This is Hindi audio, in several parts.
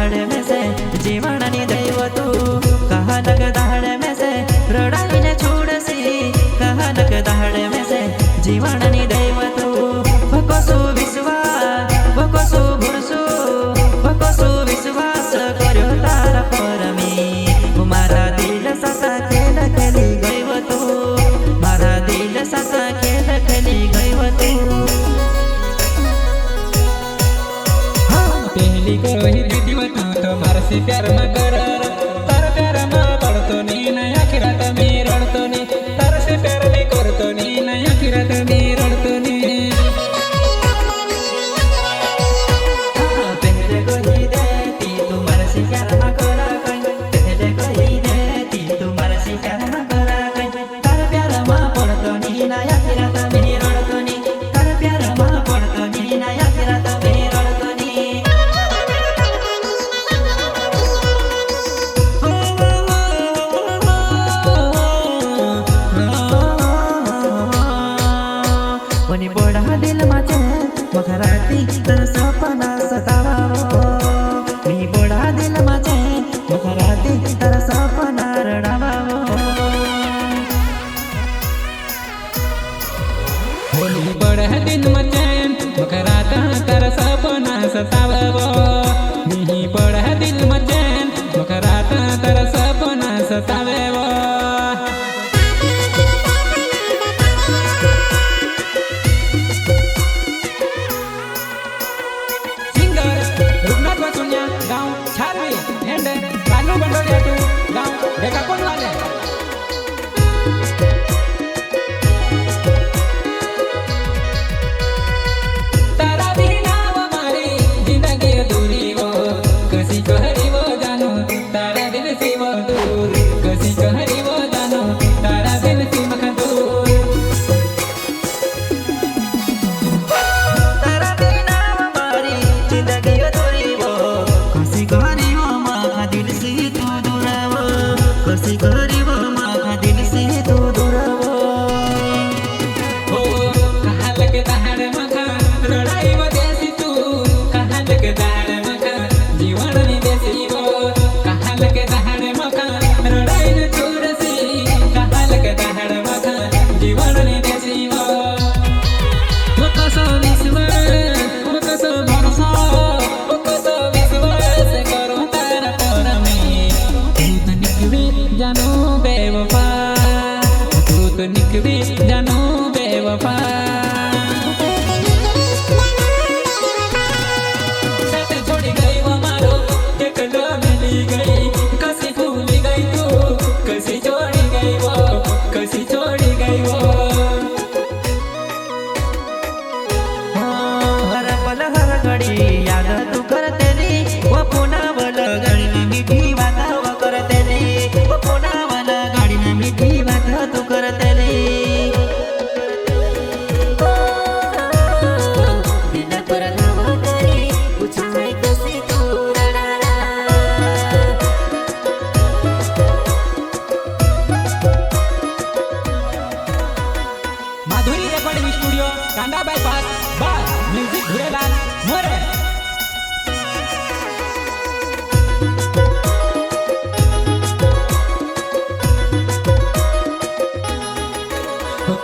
दहाड़ में से जीवननी दैव तू कहलक दहाड़ में से रडाईने छोडसी कहलक दहाड़ में से जीवननी दैव तू भकोसो विश्वास भकोसो भुरसो भकोसो विश्वास कर्यो तारा पर मी मारा दिल सासा खेल खेली गयो तू मारा दिल सासा खेल खेली गयो तू पहली कही दीदी बता तो मार से प्यार में कर तार प्यार में पड़तो नी नया किरात में रड़तो नी तार से प्यार में करतो नी नया किरात में रड़तो नी पहले कही देती तू मार से प्यार में करा कहीं पहले कही देती तू मार से प्यार में करा कहीं तार प्यार में पड़तो नी नया किरात में रड़तो नी तार प्यार में पड़तो नी नया किरात में रड़तो नी वनी बोड़ा दिल माचे मखराती तर सपना सतावावो मी बोड़ा दिल माचे मखराती तर सपना रडावावो होली बड़ा दिन मचैन मकराता तर सपना सतावो नहीं बड़ा दिल मचैन मकराता तर सपना सतावो कसी गरीब माखा दिल से तू दूरवो हो कहाँ लगे दहाड़ मखा लड़ाई देसी तू कहाँ लगे दहाड़ मखा जीवन नी देसी वो कहाँ लगे दहाड़ मखा लड़ाई न छोड़सी कहाँ लगे दहाड़ मखा जीवन नी देसी वो कसो विश्वास कसो भरोसा कसो विश्वास करो तारा पर में जानू बेवफा तू तो निकली जानू बेवफा साथ छोड़ी गई वो मारो एकलो मिली गई कसी भूली गई तू कसी छोड़ी गई वो कसी छोड़ी गई वो हर पल हर घड़ी याद तू करतेली वो पुन्हा बल घडी मीठी बात वो करतेली वो पुन्हा बल घडी मीठी बात तू करतेली दिल पर नाव करी पूछाय कशी तू रडाला माधुरी रेकॉर्डिंग स्टुडिओ कांदा बायपास बार म्युझिक धुरेलाल मोरे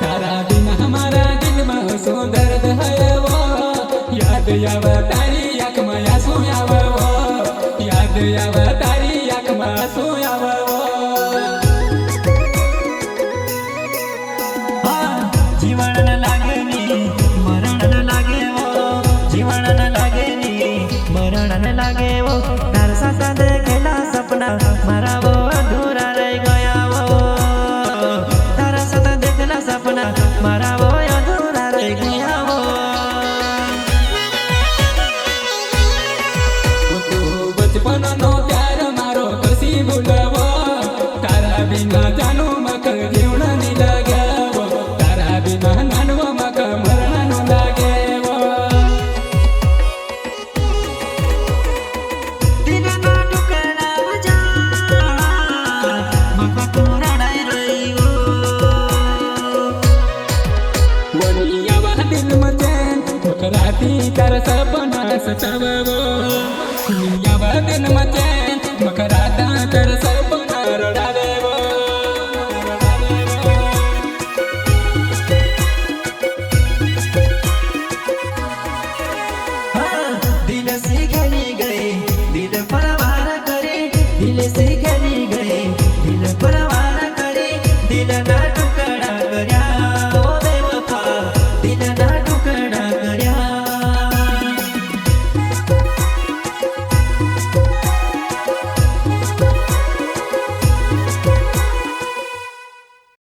तारा बिना हमारा दिल में सो दर्द है वो याद आव तारी आँख में आंसू आव वो याद आव तारी आँख में आंसू आव वो जीवन न लागे नी मरण न लागे वो जीवन न लागे नी मरण न लागे वो तार साथ देखेला सपना मारा वो अधूरा रह गया वो तारा साथ देखेला सपना मारा वो अधूरा रह गया वो तू बचपन नो प्यार मारो कसी भूलवो तारा बिना जानू मक जीवन नी लागे वो तारा बिना नानव मक मरण नो लागे वो दिल ना टुकड़ा जा मक पूरा डाई रही वो वनिया वह दिल मचैन राती तारा सपना सतावो